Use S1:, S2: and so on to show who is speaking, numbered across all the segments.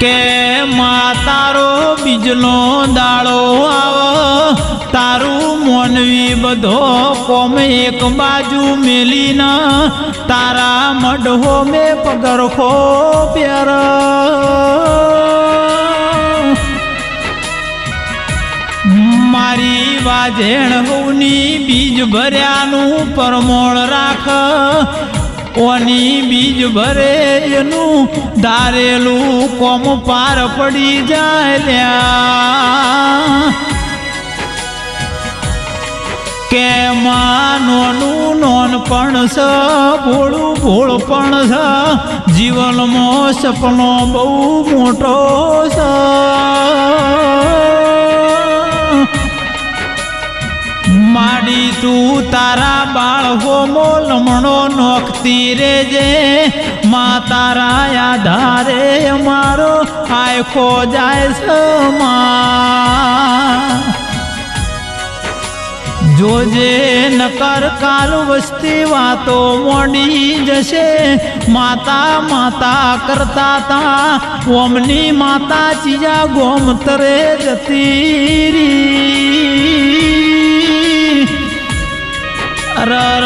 S1: કે માં તારો બીજનો દાડો આવો તારું મોનવી બધો કોમ એક બાજુ મેલીના તારા મઢો મે પગરખો પ્યાર મારી વાજેણ હોની બીજ ભર્યાનું પરમોળ રાખ ઓની બીજ ભરે એનું ધારેલું કોમ પાર પડી જાય લ્યા કે માં નોનું નોન પણ છ ભોળું ભોળ પણ છ જીવનમાં સપનો બહુ મોટો છે માડી તું તારા બાળ હોમો લમણો નોખતી રેજે માં તારા આધારે અમારો આયખો જાય છે માં જોજે નકર કાલ વસ્તી વાતો મોડી જશે માતા માતા કરતા તા ઓમની માતા ચીજા ગોમતરે જતી રી અરર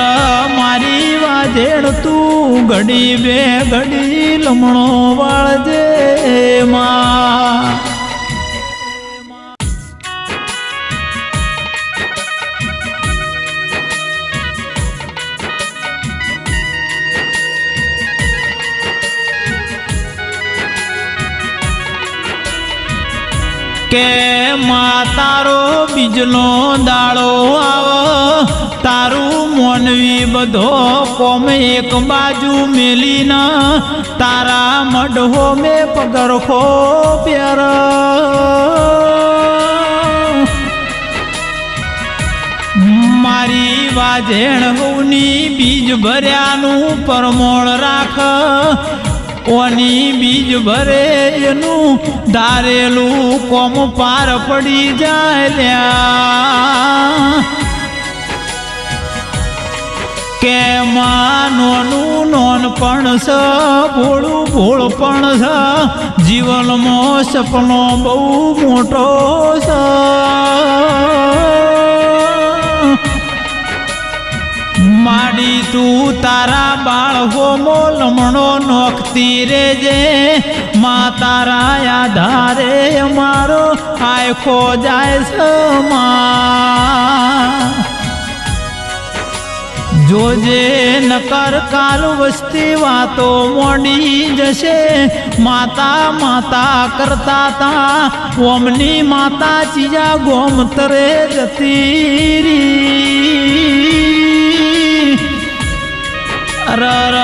S1: મારી વાજેડ તું ઘડી બે ઘડી લમણો વાળજે માં કે માં તારો બીજનો દાડો આવો તારું મોનવી બધો કોમ એક બાજુ મેલીના તારા મઢો મે પગરખો પ્યાર મારી વાજેણ હોની બીજ ભર્યાનું પરમોળ રાખ ઓની બીજ ભરે એનું ધારેલું કોમ પાર પડી જાય લ્યા કે માં નોનું નોન પણ છ ભોળું ભોળ પણ છ જીવનમાં સપનો બહુ મોટો છે માડી તું તારા બાળ હોમો લમણો નોખતી રેજે માં તારા આધારે અમારો આયખો જાય છે માં જોજે નકર કાલ વસ્તી વાતો મોડી જશે માતા માતા કરતા તા ઓમની માતા ચીજા ગોમતરે જતી રી અરર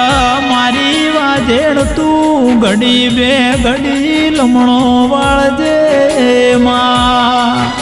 S1: મારી વાજેડ તું ઘડી બે ઘડી લમણો વાળજે માં